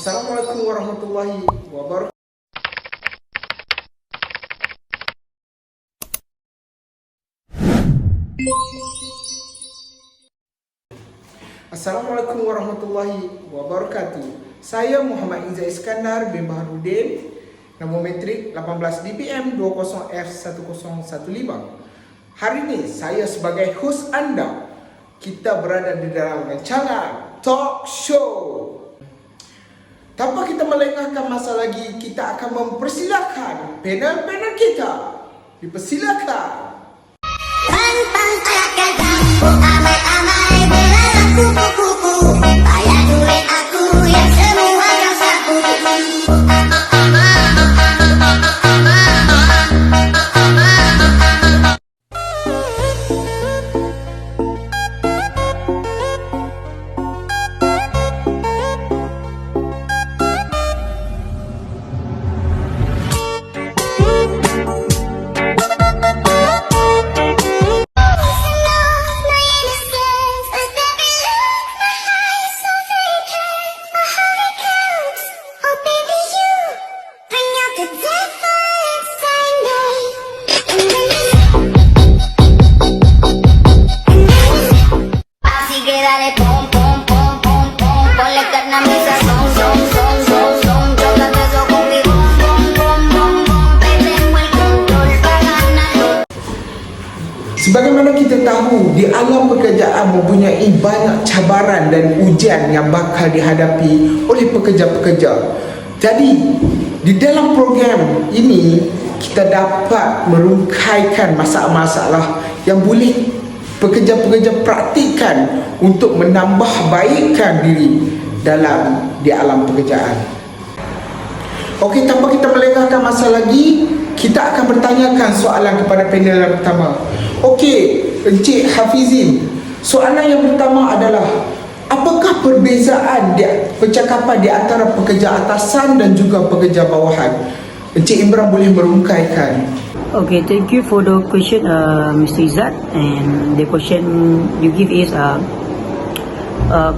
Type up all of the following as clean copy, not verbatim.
Assalamualaikum warahmatullahi wabarakatuh. Assalamualaikum warahmatullahi wabarakatuh. Saya Muhammad Izzat Iskandar bin Baharudin, nombor metrik 18 DPM 20F1015. Hari ini saya sebagai host anda, kita berada di dalam rancangan talk show. Tanpa kita melengahkan masa lagi, kita akan mempersilakan panel-panel kita. Dipersilakan. Pantang cakap kamu amai-amai belalang kupu-kupu. Bayar duit aku yang semua kau sapu. Sebagaimana kita tahu, di alam pekerjaan mempunyai banyak cabaran dan ujian yang bakal dihadapi oleh pekerja-pekerja. Jadi, di dalam program ini kita dapat merungkaikan masalah-masalah yang boleh pekerja-pekerja praktikkan untuk menambah baikkan diri di alam pekerjaan. Okey, tanpa kita melengahkan masa lagi, kita akan bertanyakan soalan kepada panel yang pertama. Okey, Encik Hafizin, soalan yang pertama adalah, apakah perbezaan percakapan di antara pekerja atasan dan juga pekerja bawahan? Encik Imran boleh merungkaikan. Okay, thank you for the question, Mr. Izzat. And the question you give is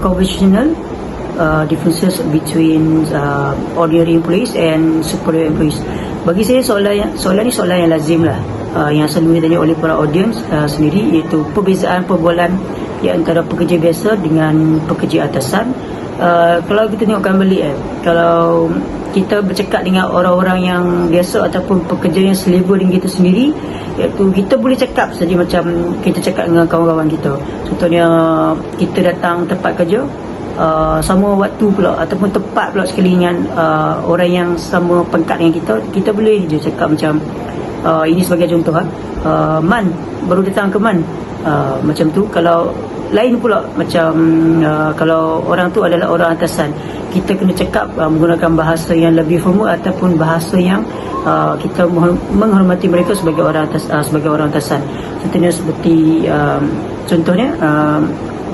conventional differences between ordinary employees and superior employees. Bagi saya soalan ni soalan yang lazim lah, yang selalu ditanya oleh para audience sendiri, iaitu perbezaan perbualan di antara pekerja biasa dengan pekerja atasan. Kalau kita tengokkan balik, kalau kita bercakap dengan orang-orang yang biasa ataupun pekerja yang selevel dengan kita sendiri, iaitu kita boleh cakap saja macam kita cakap dengan kawan-kawan kita. Contohnya kita datang tempat kerja, sama waktu pula ataupun tepat pula sekali dengan orang yang sama pangkat dengan kita boleh je cakap macam ini sebagai contoh, Man baru datang ke Man, macam tu. Kalau lain pula macam kalau orang tu adalah orang atasan, kita kena cakap menggunakan bahasa yang lebih formal ataupun bahasa yang kita menghormati mereka sebagai orang atasan. Contohnya seperti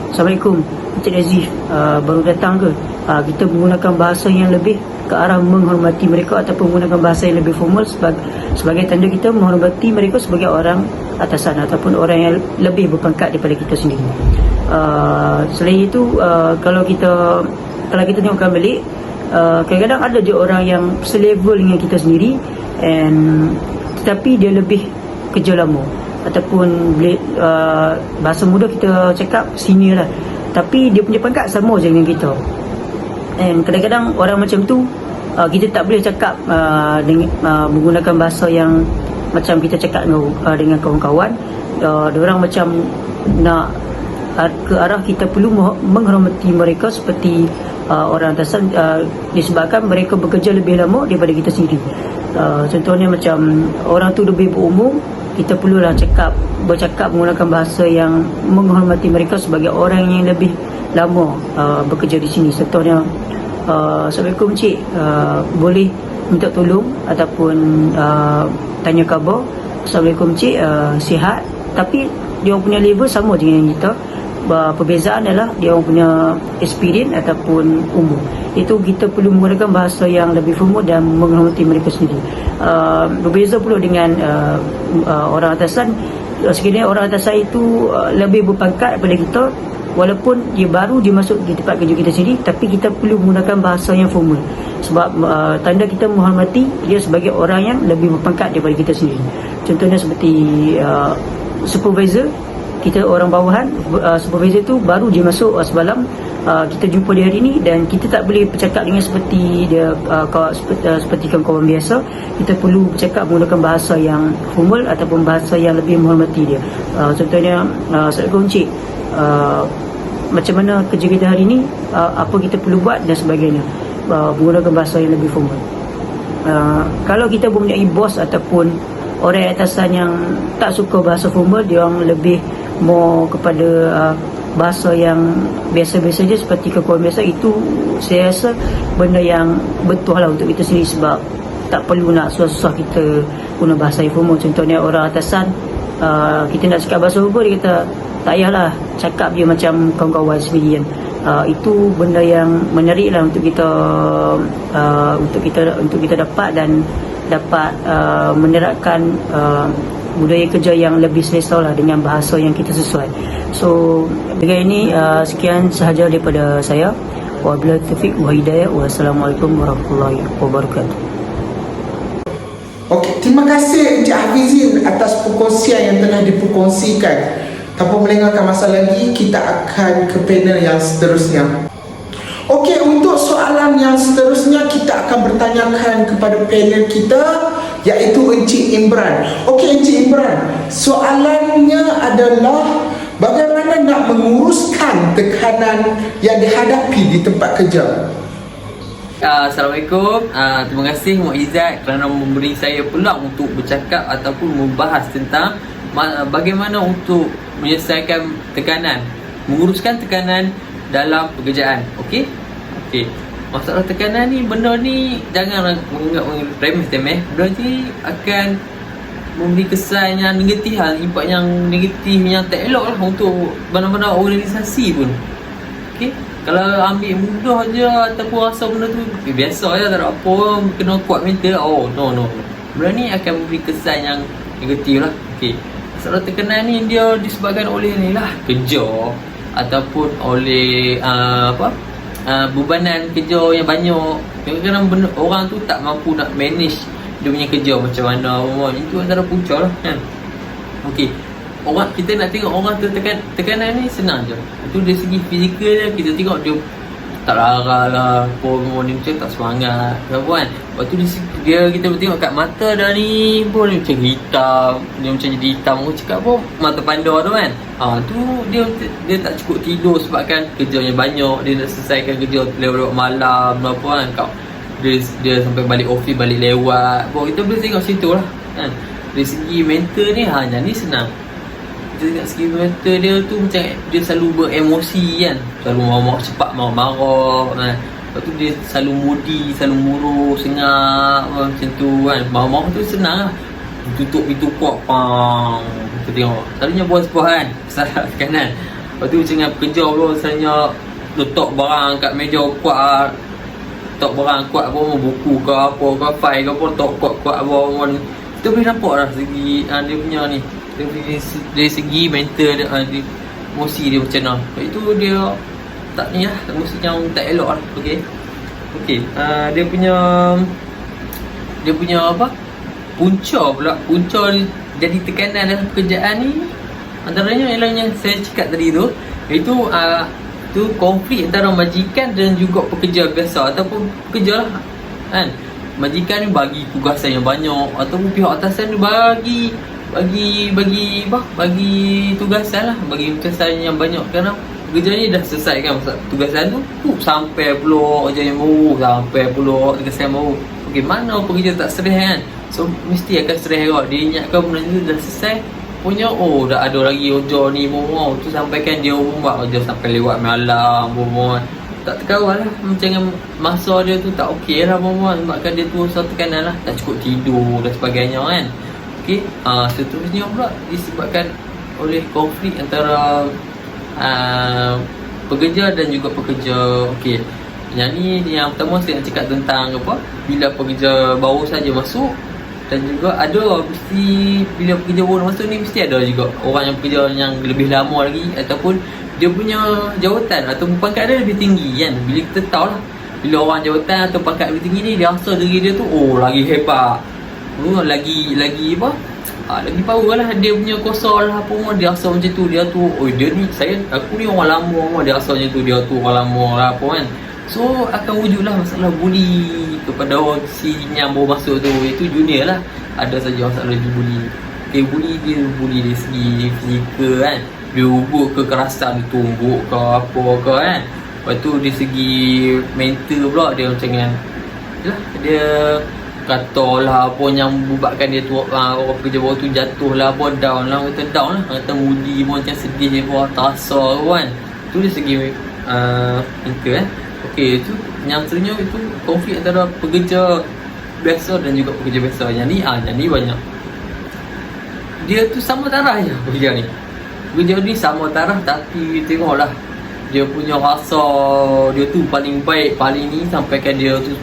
Assalamualaikum, Encik Nazif baru datang ke? Kita menggunakan bahasa yang lebih ke arah menghormati mereka ataupun menggunakan bahasa yang lebih formal sebagai tanda kita menghormati mereka sebagai orang atasan ataupun orang yang lebih berpangkat daripada kita sendiri. Selain itu, kalau kita tengokkan balik, kadang-kadang ada je orang yang selevel dengan kita sendiri, tetapi dia lebih kerja lama ataupun bahasa muda kita cakap senior lah, tapi dia punya pangkat sama je dengan kita. And kadang-kadang orang macam tu kita tak boleh cakap menggunakan bahasa yang macam kita cakap dengan kawan-kawan. Diorang macam nak ke arah kita perlu menghormati mereka seperti orang atasan, disebabkan mereka bekerja lebih lama daripada kita sendiri. Contohnya macam orang tu lebih berumur, kita perlulah bercakap menggunakan bahasa yang menghormati mereka sebagai orang yang lebih lama bekerja di sini. Contohnya, Assalamualaikum Cik, boleh minta tolong ataupun tanya khabar. Assalamualaikum Cik, sihat. Tapi dia punya level sama je dengan kita. Perbezaan adalah dia punya experience ataupun umur. Itu kita perlu menggunakan bahasa yang lebih formal dan menghormati mereka sendiri. Berbeza pula dengan orang atasan. Sekiranya orang atasan itu lebih berpangkat daripada kita, walaupun dia baru dia masuk di tempat kerja kita sendiri, tapi kita perlu menggunakan bahasa yang formal sebab tanda kita menghormati dia sebagai orang yang lebih berpangkat daripada kita sendiri. Contohnya seperti supervisor, kita orang bawahan, supervisor tu baru dia masuk semalam, kita jumpa dia hari ni dan kita tak boleh bercakap dengan seperti dia seperti kawan biasa. Kita perlu bercakap menggunakan bahasa yang formal ataupun bahasa yang lebih menghormati dia. Contohnya, Assalamualaikum Encik, macam mana kerja kita hari ni, apa kita perlu buat dan sebagainya, menggunakan bahasa yang lebih formal. Kalau kita mempunyai bos ataupun orang atasan yang tak suka bahasa formal, dia orang lebih more kepada bahasa yang biasa-biasa je seperti kawan biasa, itu saya rasa benda yang betul lah untuk kita sendiri sebab tak perlu nak susah-susah kita guna bahasa yang formal. Contohnya orang atasan, kita nak cakap bahasa formal, dia kata tak payahlah, cakap je macam kawan-kawan sendiri kan. Itu benda yang menarik lah untuk kita dapat dan dapat menerapkan budaya kerja yang lebih selesa lah dengan bahasa yang kita sesuai. So dengan ini sekian sahaja daripada saya. Wabillahi taufiq wa hidayah. Wassalamualaikum warahmatullahi wabarakatuh. Okey, terima kasih Encik Hafizin atas perkongsian yang telah diperkongsikan. Tanpa melengahkan masa lagi, kita akan ke panel yang seterusnya. Okey, untuk soalan yang seterusnya kita akan bertanyakan kepada panel kita, iaitu Encik Imran. Okey Encik Imran, soalannya adalah bagaimana nak menguruskan tekanan yang dihadapi di tempat kerja? Assalamualaikum. Terima kasih Muhammad Izzat kerana memberi saya peluang untuk bercakap ataupun membahas tentang bagaimana untuk menyelesaikan tekanan, menguruskan tekanan dalam pekerjaan. Okey. Masalah tekanan ni, benda ni jangan menganggap remeh-temeh. Benda ni akan memberi kesan yang negatif, impak yang negatif, yang tak elok lah untuk mana-mana organisasi pun. Okey. Kalau ambil mudah je ataupun rasa benda tu biasa je, tak ada apa, kena kuat mental. No. Benda ni akan memberi kesan yang negatif lah. Okey. Masalah tekanan ni dia disebabkan oleh ni lah, kerja ataupun oleh bebanan kerja yang banyak. Kadang-kadang orang tu tak mampu nak manage dia punya kerja macam mana. Itu antara punca lah kan. Okey, kita nak tengok orang tu tekanan ni senang je. Itu dari segi fizikal dia, kita tengok dia tak larang lah, dia macam tak semangat kan. Lepas tu kita tengok kat mata dah ni pun dia macam hitam, dia macam jadi hitam. Aku cakap apa, mata panda tu kan. Tu dia tak cukup tidur sebabkan kerjanya banyak, dia nak selesaikan kerja lewat malam apa kan. Dia sampai balik office balik lewat. Kita boleh tengok situ lah kan. Dari segi mental ni hanya ni senang. Dari segi mental dia tu macam dia selalu beremosi kan, selalu cepat marah kan. Lepas tu dia selalu moody, selalu murung, sengak macam tu kan. Marah tu senang lah, tutup pintu kuat pang. Kita tengok selalunya bos-bos kan salah tekanan. Lepas tu macam dengan pekerja pula, selalunya letak barang kat meja kuat, letak barang kuat apa, buku ke apa ke, file ke apa, letak kuat-kuat apa. Kita boleh nampak lah segi dia punya ni, dari segi mental dia, emosi dia macam mana. Itu dia tak ni lah, emosi yang tak elok lah. Okey, dia punya apa, punca jadi tekanan dalam pekerjaan ni, antaranya ialah yang saya cakap tadi tu, iaitu tu konflik antara majikan dan juga pekerja biasa ataupun pekerja lah kan. Majikan ni bagi tugasan yang banyak ataupun pihak atasan ni bagi tugasan lah, bagi tugasan yang banyak kerana pekerja ni dah selesai kan tugasan tu, sampai pula kerja yang baru, sampai pula tugasan baru. Okey, mana pekerja tak stres kan. So mesti akan stres juga. Dia ingatkan benda tu dah selesai, punya dah ada lagi kerja ni tu, sampaikan dia buat kerja sampai lewat malam tak terkawal lah. Macam masa dia tu tak okey lah sebabkan dia tu satu tekanan lah, tak cukup tidur dan sebagainya kan. Okey, seterusnya pula disebabkan oleh konflik antara pekerja dan juga pekerja. Okey, yang pertama saya nak cakap tentang apa, bila pekerja baru saja masuk, dan juga ada mesti bila pekerja baru masuk ni mesti ada juga orang yang pekerja yang lebih lama lagi ataupun dia punya jawatan atau pangkat dia lebih tinggi kan. Bila kita tahu lah, bila orang jawatan atau pangkat lebih tinggi ni dia rasa diri dia tu lagi hebat, lagi apa, lagi power lah, dia punya kuasa lah apa semua, dia rasa macam tu, dia tu dia ni, aku ni orang lama, dia rasa macam tu, dia tu orang lama lah apa kan. So akan wujudlah masalah bully kepada orang si yang baru masuk tu. Itu junior lah, ada saja masalah bully. Bully dia bully dari segi fizikal kan, dia ubuk kekerasan, dia tumbuk ke apa ke kan. Lepas tu dari segi mental pula dia macam kan, dia kata lah apa yang membuatkan dia tu, orang pekerja baru tu jatuh lah apa, down lah, kata down lah, kata moody pun macam sedih dia pun terasa kan. Tu dari segi mental kan. Okey, itu yang seterusnya itu konflik antara pekerja biasa dan juga pekerja biasa. Yang ni banyak. Dia tu sama taraf je pekerja ni. Pekerja ni sama taraf, tapi tengoklah dia punya rasa dia tu paling baik, paling ni, sampaikan dia tu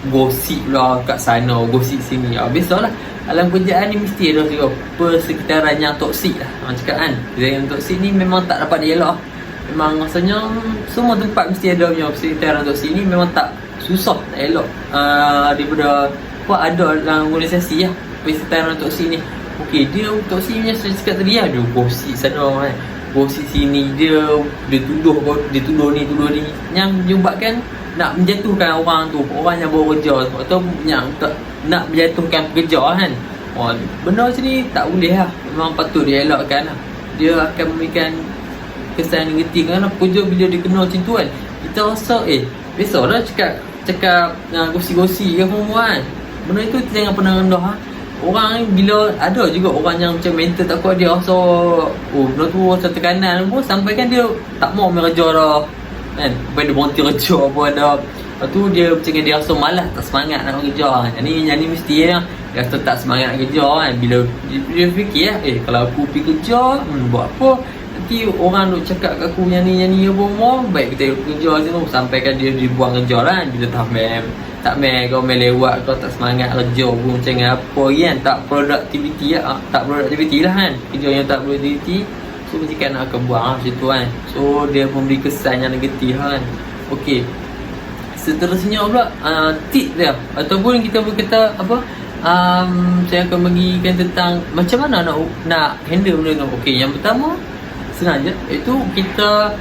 gosip lah kat sana, gosip sini. Biasalah dalam kerjaan ni mesti ada juga persekitaran yang toksik lah. Orang cakap kan, yang toksik ni memang tak dapat dielak. Memang rasanya semua tempat mesti ada punya persekitaran toksik ni, memang tak susah nak elok daripada ada dalam organisasi lah persekitaran toksik ni. Okey, dia toksik punya cakap tadi lah, dia gosip sana kan, gosip sini, dia tuduh ni yang menyebabkan nak menjatuhkan orang tu, orang yang baru kerja atau yang nak menjatuhkan pekerja kan. Benda macam ni tak boleh lah, memang patut dielakkan lah. Dia akan memberikan kesan negatif kan pekerja bila dia kena macam tu kan. Kita rasa biasalah cakap gosip-gosip ke semua kan. Benda itu jangan pernah rendah ha. Orang ni bila ada juga orang yang macam mental tak kuat, dia rasa benda tu rasa tekanan pun sampai kan dia tak mau kerja dah kan, sampai dia berhenti kerja apa ada. Lepas tu dia macam dia rasa malas, tak semangat nak kerja kan. Yang ni mesti dia rasa tak semangat nak kerja kan. Bila dia fikir kalau aku pergi kerja buat apa, nanti orang duk cakap kat aku yang ni apa semua, baik kita kerja sini sampai kan dia dibuang kerja lah kan. Bila tak kau main lewat, kau tak semangat kerja pun macam apa kan, tak productivity lah kan, kerja yang tak productivity. So macam nak akan buang lah macam tu kan. So dia memberi kesan yang negatif kan. Okey, seterusnya pula tip dia ataupun kita berkata apa, saya akan bagikan tentang macam mana nak handle benda tu. Okey, yang pertama senang je, iaitu kita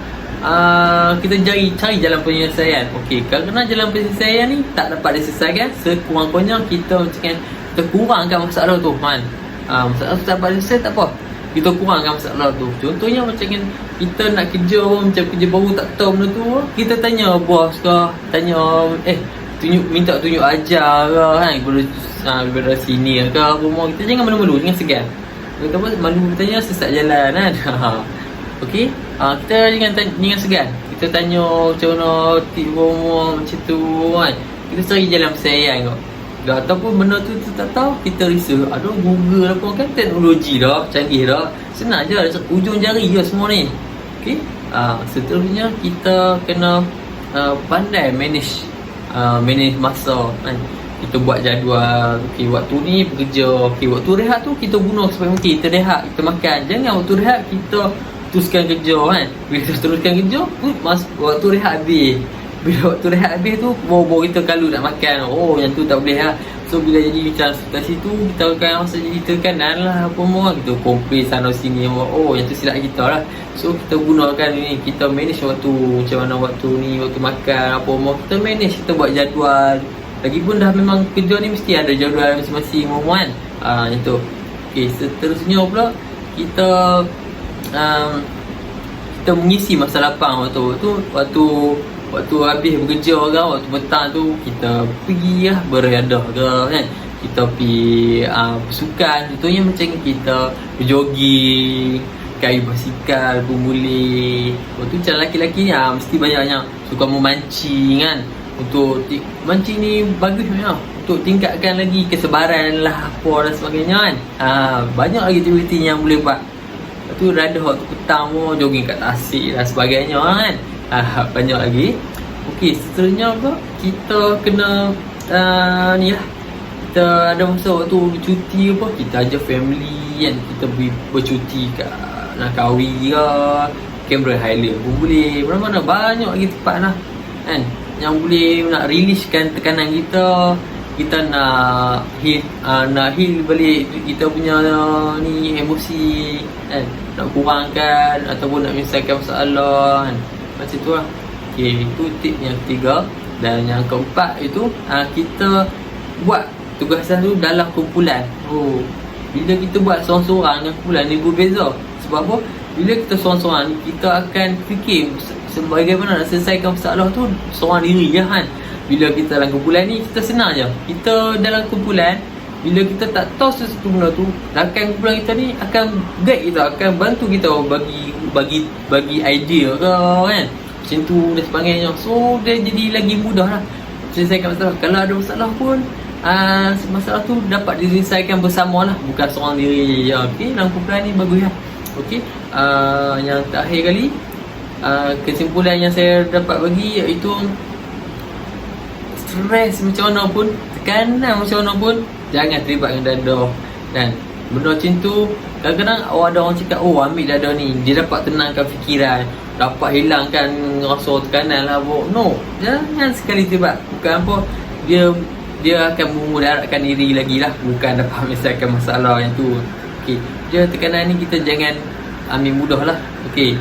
cari jalan penyelesaian. Okey, kerana jalan penyelesaian ni tak dapat diselesaikan, sekurang-kurangnya kita macam kan, kita kurangkan masalah tu kan. Masalah tu tak dapat diselesaikan, tak apa, kita kurangkan masalah tu. Contohnya macam kan, kita nak kerja macam kerja baru tak tahu benda tu, kita tanya bos ke, tanya minta tunjuk ajar ke kan, kepada senior ke apa semua. Kita jangan malu-malu, jangan segan. Kita apa, malu tanya sesat jalan kan. Okey, kita jangan segan. Kita tanya macam mana tip semua macam tu kan. Kita cari jalan penyelesaian kau. Ataupun benda tu tak tahu, kita research. Ada Google apa kan, teknologi dah canggih dah. Senang je, ujung jari je semua ni. Okey, seterusnya kita kena pandai manage masa kan. Kita buat jadual. Okey, waktu ni bekerja. Okey, waktu rehat tu kita guna supaya mungkin kita rehat, kita makan. Jangan waktu rehat kita teruskan kerja kan. Bila kita teruskan kerja, waktu rehat habis. Bila waktu rehat habis tu, baru kita kalu nak makan. Yang tu tak boleh lah. So bila jadi macam kat situ, kita akan rasa jadi tekanan lah apa semua. Kita komplain sana sini, yang tu silap kita lah. So kita gunakan ni, kita manage waktu. Macam mana waktu ni, waktu makan apa semua, kita manage, kita buat jadual. Lagipun dah memang kerja ni mesti ada jadual masing-masing kan. Yang tu. Okay, seterusnya pula kita mengisi masa lapang waktu habis bekerja kan, waktu petang tu kita pergi lah beriadah ke kan, kita pergi bersukan. Contohnya macam kita berjogging, kayu basikal pun boleh. Waktu macam lelaki-lelaki ni mesti banyak yang suka memancing kan. Untuk mancing ni bagus sebenarnya untuk tingkatkan lagi kesebaran lah apa dan sebagainya kan. Banyak lagi aktiviti yang boleh buat. Lepas tu rada waktu petang pun jogging kat tasik dan sebagainya kan. Banyak lagi. Okey, seterusnya apa, kita kena ni lah, kita ada masa waktu bercuti apa, kita ajak family kan, kita bercuti kat Langkawi ke, Cameron Highland pun boleh, mana-mana banyak lagi tempat lah kan, yang boleh nak releasekan tekanan kita. Kita nak heal balik kita punya ni emosi kan, nak kurangkan ataupun nak menyelesaikan masalah kan, macam tu lah. Okay, itu tip yang ketiga. Dan yang keempat itu kita buat tugasan tu dalam kumpulan. Bila kita buat seorang-seorang dengan kumpulan ni berbeza. Sebab apa? Bila kita seorang-seorang, kita akan fikir bagaimana nak selesaikan masalah tu seorang diri je kan. Bila kita dalam kumpulan ni, kita senang je. Kita dalam kumpulan, bila kita tak tahu sesuatu benda tu, rakan kumpulan kita ni akan guide kita, akan bantu kita bagi idea ke kan, macam tu dan sebagainya. So dia jadi lagi mudah lah selesaikan masalah. Kalau ada masalah pun masalah tu dapat diselesaikan bersama lah, bukan seorang diri. Okay, dalam kumpulan ni bagus lah. Okay, yang terakhir kali, kesimpulan yang saya dapat bagi iaitu stres macam mana pun, tekanan macam mana pun, jangan terlibat dengan dada. Dan benda macam tu kadang-kadang ada orang cakap, oh ambil dada ni dia dapat tenangkan fikiran, dapat hilangkan rasa tekanan lah. No, jangan sekali terlibat. Bukan apa, dia akan memudaratkan diri lagi lah, bukan dapat menyelesaikan masalah yang tu. Okay, dia tekanan ni kita jangan ambil mudah lah. Okay,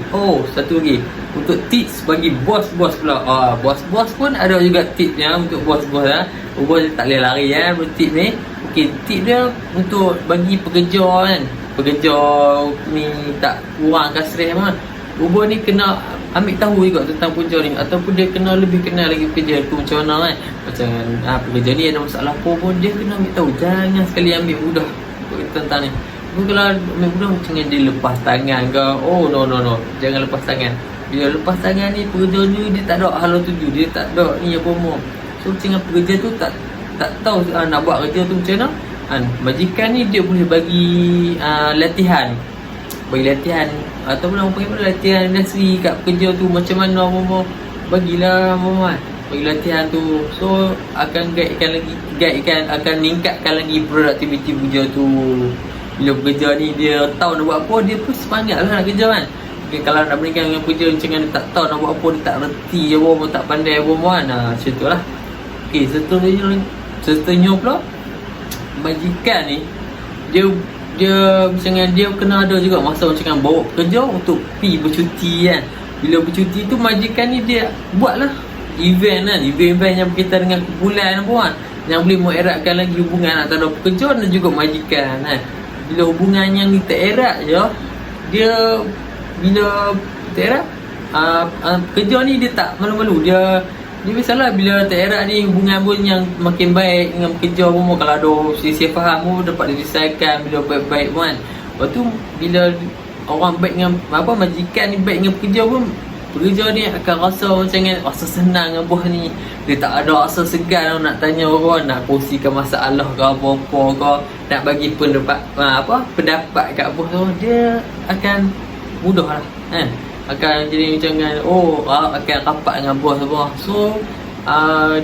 satu lagi untuk tips bagi bos-bos pula. Bos-bos pun ada juga tips yang untuk bos-bos lah. Bos tak boleh lari tip ni. Okay, tip dia untuk bagi pekerja kan, pekerja ni tak kurangkan stres kan. Bos ni kena ambil tahu juga tentang punca ni, ataupun dia kena lebih kenal lagi pekerja tu macam mana kan. Macam pekerja ni ada masalah apa pun dia kena ambil tahu. Jangan sekali ambil mudah tentang ni. Kalau ambil mudah macam dia lepas tangan ke. No, jangan lepas tangan. Bila lepas tangan ni, pekerja ni dia tak ada halau tuju, dia tak ada ni apa semua. So macam pekerja tu tak tahu nak buat kerja tu macam mana. Majikan ni dia boleh bagi latihan, ataupun orang panggil latihan industri kat pekerja tu macam mana apa-apa. Bagilah bagi latihan tu. So akan guidekan, akan meningkatkan lagi produktiviti pekerja tu. Bila pekerja ni dia tahu nak buat apa, dia pun semangat lah nak kerja kan. Okay, kalau nak berikan dengan pekerja macam dia tak tahu nak buat apa, dia tak reti apa, tak pandai apa kan. Macam tu lah. Okay, seterusnya pula, majikan ni dia macam dia kena ada juga masa macam bawa pekerja untuk pergi bercuti kan. Bila bercuti tu, majikan ni dia buatlah event yang berkaitan dengan kumpulan apa kan, yang boleh mengeratkan lagi hubungan antara pekerja dan juga majikan kan. Bila hubungan yang tererat je, dia bila tererat, pekerja ni dia tak malu-malu. Dia biasalah bila tererat ni, hubungan pun yang makin baik dengan pekerja pun, kalau ada sisi faham pun dapat diselesaikan bila baik-baik pun kan. Lepas tu bila orang baik dengan majikan ni baik dengan pekerja pun, pekerja ni akan rasa senang dengan bos ni. Dia tak ada rasa segan nak tanya orang, nak kongsikan masalah ke apa-apa ke, nak bagi pendapat kat bos tu. Dia akan mudah lah kan. Akan jadi macam akan rapat dengan bos apa. So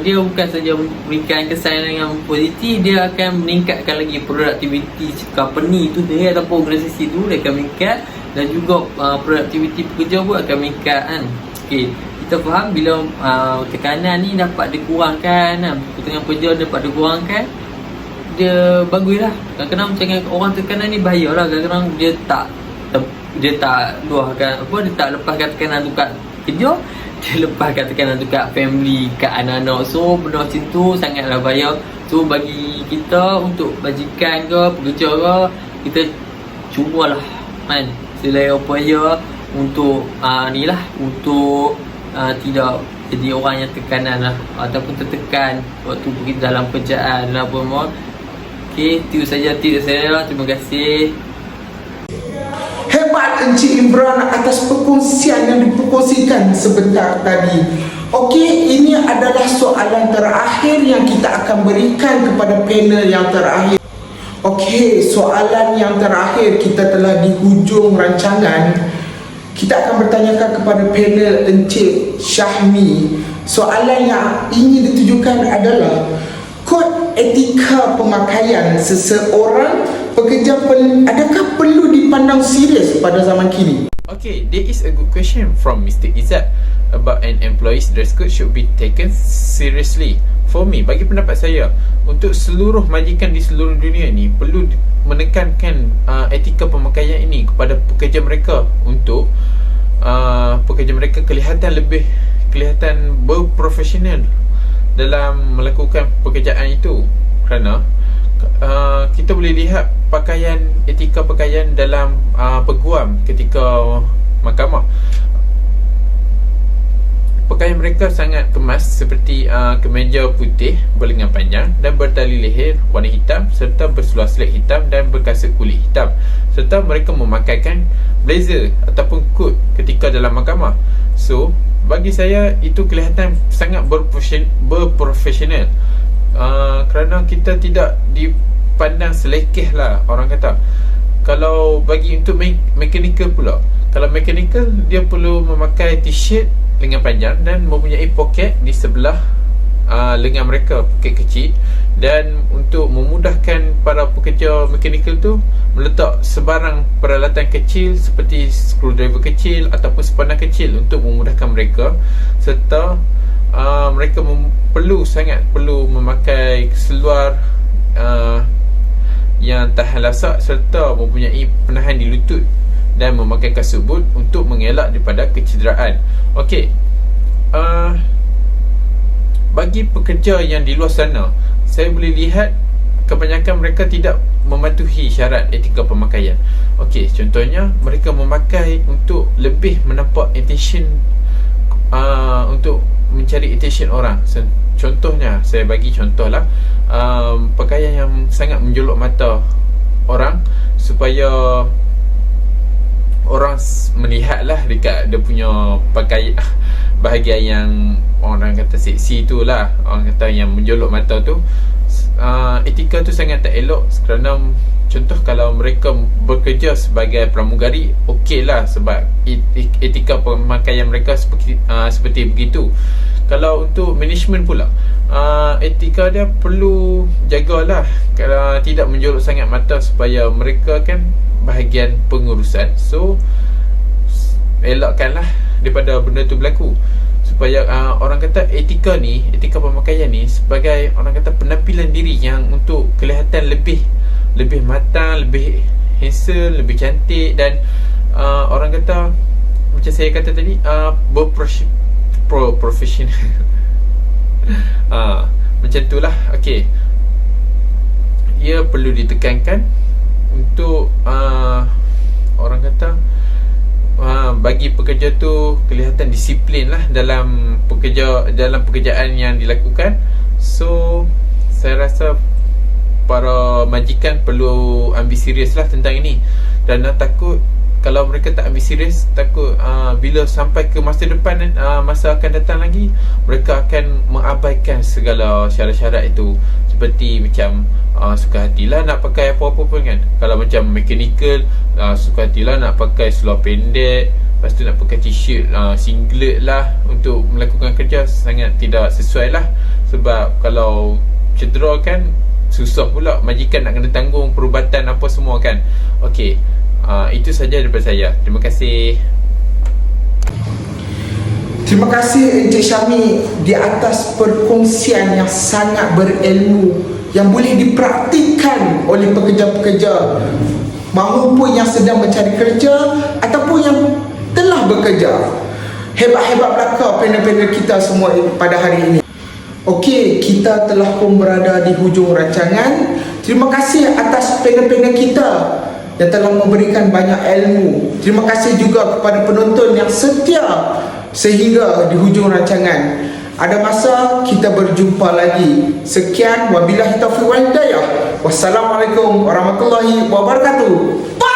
dia bukan saja memberikan kesan yang positif, dia akan meningkatkan lagi produktiviti company tu sendiri ataupun organisasi tu, dia akan meningkat. Dan juga produktiviti pekerja pun akan meningkat kan. Okay, kita faham bila tekanan ni dapat dikurangkan kan, tekanan pekerja dapat dikurangkan, dia bagus lah. Kadang-kadang macam orang tekanan ni bahaya lah. Kadang-kadang dia tak lepaskan tekanan tu kat kerja, dia lepaskan tekanan tu kat family, kat anak-anak. So benda macam tu sangatlah bahaya. So bagi kita untuk majikan ke pekerja ke, kita cubalah kan selera upaya untuk untuk tidak jadi orang yang tekanan lah, ataupun tertekan waktu pergi dalam pekerjaan lah apa semua. Okay, itu saja tips saya. Terima kasih. Hebat Encik Imran atas perkongsian yang diperkongsikan sebentar tadi. Okey, ini adalah soalan terakhir yang kita akan berikan kepada panel yang terakhir. Okey, soalan yang terakhir, kita telah di hujung rancangan. Kita akan bertanyakan kepada panel Encik Syahmi. Soalan yang ingin ditujukan adalah kod etika pemakaian seseorang pekerja adakah perlu dipandang serius pada zaman kini? Okay, there is a good question from Mr. Izzat about an employee's dress code should be taken seriously. For me, bagi pendapat saya, untuk seluruh majikan di seluruh dunia ni perlu menekankan etika pemakaian ini kepada pekerja mereka untuk pekerja mereka kelihatan berprofesional dalam melakukan pekerjaan itu. Kerana kita boleh lihat etika pakaian dalam peguam ketika mahkamah. Pakaian mereka sangat kemas seperti kemeja putih berlengan panjang dan bertali leher warna hitam serta berseluar selit hitam dan berkasut kulit hitam, serta mereka memakaikan blazer ataupun coat ketika dalam mahkamah. So, bagi saya itu kelihatan sangat berprofesional. Kerana kita tidak dipandang selekeh lah, orang kata. Kalau bagi untuk mechanical pula, kalau mechanical dia perlu memakai t-shirt lengan panjang dan mempunyai poket di sebelah lengan mereka, poket kecil. Dan untuk memudahkan para pekerja mechanical tu meletak sebarang peralatan kecil seperti screwdriver kecil ataupun spanner kecil untuk memudahkan mereka. Serta mereka sangat perlu memakai seluar yang tahan lasak serta mempunyai penahan di lutut dan memakai kasut boot untuk mengelak daripada kecederaan. Okey, bagi pekerja yang di luar sana, saya boleh lihat kebanyakan mereka tidak mematuhi syarat etika pemakaian. Okey, contohnya mereka memakai untuk lebih menampak attention, untuk mencari attention orang. Contohnya, saya bagi contoh lah, pakaian yang sangat menjolok mata orang supaya orang melihatlah dekat dia punya pakaian bahagian yang orang kata seksi tu lah, orang kata yang menjolok mata tu. Etika tu sangat tak elok. Kerana contoh kalau mereka bekerja sebagai pramugari, okey lah, sebab etika pemakaian mereka seperti begitu. Kalau untuk management pula, etika dia perlu jagalah, kalau tidak menjolok sangat mata supaya mereka kan bahagian pengurusan. So elakkanlah daripada benda tu berlaku, supaya orang kata etika pemakaian ni sebagai orang kata penampilan diri yang untuk kelihatan lebih matang, lebih handsome, lebih cantik. Dan orang kata macam saya kata tadi, profesional. Macam tu lah. Okay, ia perlu ditekankan untuk orang kata bagi pekerja tu kelihatan disiplin lah dalam pekerjaan yang dilakukan. So saya rasa para majikan perlu ambil serius lah tentang ini. Dan takut kalau mereka tak ambil serius, takut bila sampai ke masa depan, masa akan datang lagi, mereka akan mengabaikan segala syarat-syarat itu. Seperti macam suka hatilah nak pakai apa-apa pun kan. Kalau macam mechanical, suka hatilah nak pakai seluar pendek, lepas tu nak pakai t-shirt, singlet lah untuk melakukan kerja. Sangat tidak sesuai lah. Sebab kalau cedera kan, susah pula majikan nak kena tanggung perubatan apa semua kan. Okey, itu saja daripada saya. Terima kasih. Terima kasih Encik Syami di atas perkongsian yang sangat berilmu, yang boleh dipraktikkan oleh pekerja-pekerja mahupun yang sedang mencari kerja ataupun yang telah bekerja. Hebat-hebat belaka panel-panel kita semua pada hari ini. Okey, kita telah pun berada di hujung rancangan. Terima kasih atas panel-panel kita yang telah memberikan banyak ilmu. Terima kasih juga kepada penonton yang setia sehingga di hujung rancangan. Ada masa kita berjumpa lagi. Sekian, wabillahi taufiq wal hidayah. Wassalamualaikum warahmatullahi wabarakatuh. Bye.